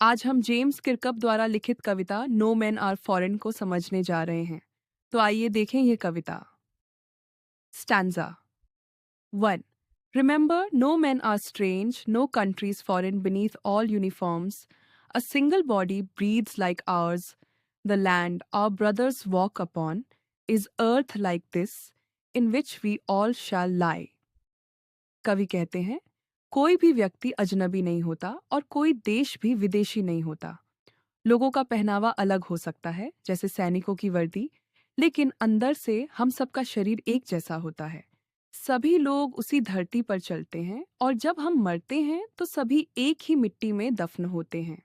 आज हम जेम्स किरकप द्वारा लिखित कविता नो मैन आर फॉरेन को समझने जा रहे हैं। तो आइए देखें ये कविता। Stanza 1. Remember, no men are strange, no countries foreign beneath all uniforms. A single body breathes like ours. The land our brothers walk upon is earth like this, in which we all shall lie. कवि कहते हैं, कोई भी व्यक्ति अजनबी नहीं होता और कोई देश भी विदेशी नहीं होता। लोगों का पहनावा अलग हो सकता है, जैसे सैनिकों की वर्दी, लेकिन अंदर से हम सबका शरीर एक जैसा होता है। सभी लोग उसी धरती पर चलते हैं और जब हम मरते हैं तो सभी एक ही मिट्टी में दफन होते हैं।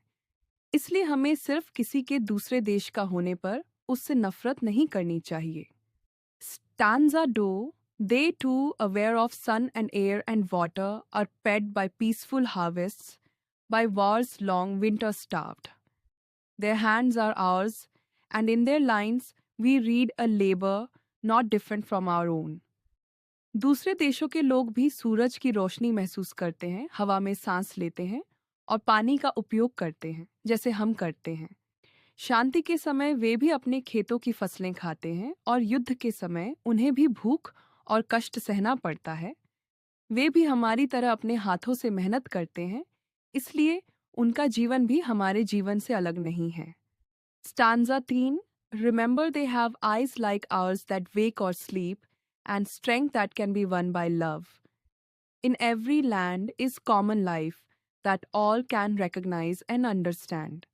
इसलिए हमें सिर्फ किसी के दूसरे देश का होने पर उससे नफरत नहीं करनी चाहिए। Stanza do, they too, aware of sun and air and water, are fed by peaceful harvests, by war's long winter starved. Their hands are ours, and in their lines we read a labor not different from our own. दूसरे देशों के लोग भी सूरज की रोशनी महसूस करते हैं, हवा में सांस लेते हैं और पानी का उपयोग करते हैं, जैसे हम करते हैं। शांति के समय वे भी अपने खेतों की फसलें खाते हैं और युद्ध के समय उन्हें भी भूख और कष्ट सहना पड़ता है। वे भी हमारी तरह अपने हाथों से मेहनत करते हैं, इसलिए उनका जीवन भी हमारे जीवन से अलग नहीं है। Stanza 3. Remember, they have eyes like ours that wake or sleep, and strength that can be won by love. In every land is common life that all can recognize and understand.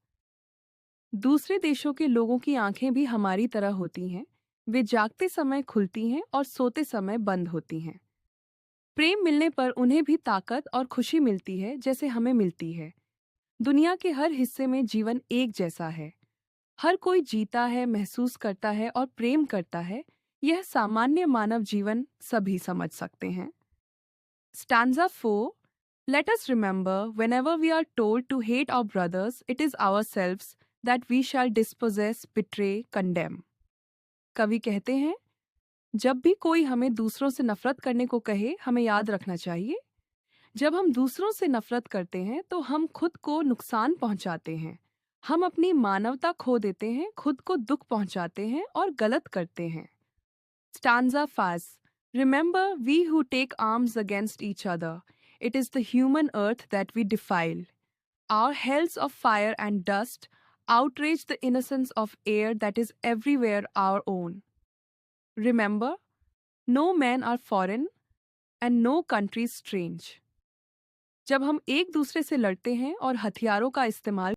दूसरे देशों के लोगों की आंखें भी हमारी तरह होती हैं। वे जागते समय खुलती हैं और सोते समय बंद होती हैं। प्रेम मिलने पर उन्हें भी ताकत और खुशी मिलती है, जैसे हमें मिलती है। दुनिया के हर हिस्से में जीवन एक जैसा है। हर कोई जीता है, महसूस करता है और प्रेम करता है। यह सामान्य मानव जीवन सभी समझ सकते हैं। Stanza 4. Let us remember, whenever we are told to hate our brothers, it is ourselves that we shall dispossess, betray, condemn. कवि कहते हैं, जब भी कोई हमें दूसरों से नफरत करने को कहे, हमें याद रखना चाहिए, जब हम दूसरों से नफरत करते हैं तो हम खुद को नुकसान पहुंचाते हैं। हम अपनी मानवता खो देते हैं, खुद को दुख पहुंचाते हैं और गलत करते हैं। Stanza 5. Remember, we who take arms against each other, it is the human earth that we defile. Our hells of fire and dust outrage the innocence of air that is everywhere our own. Remember, no men are foreign and no country strange. जब हम एक दूसरे से लड़ते हैं और हथियारों का इस्तेमाल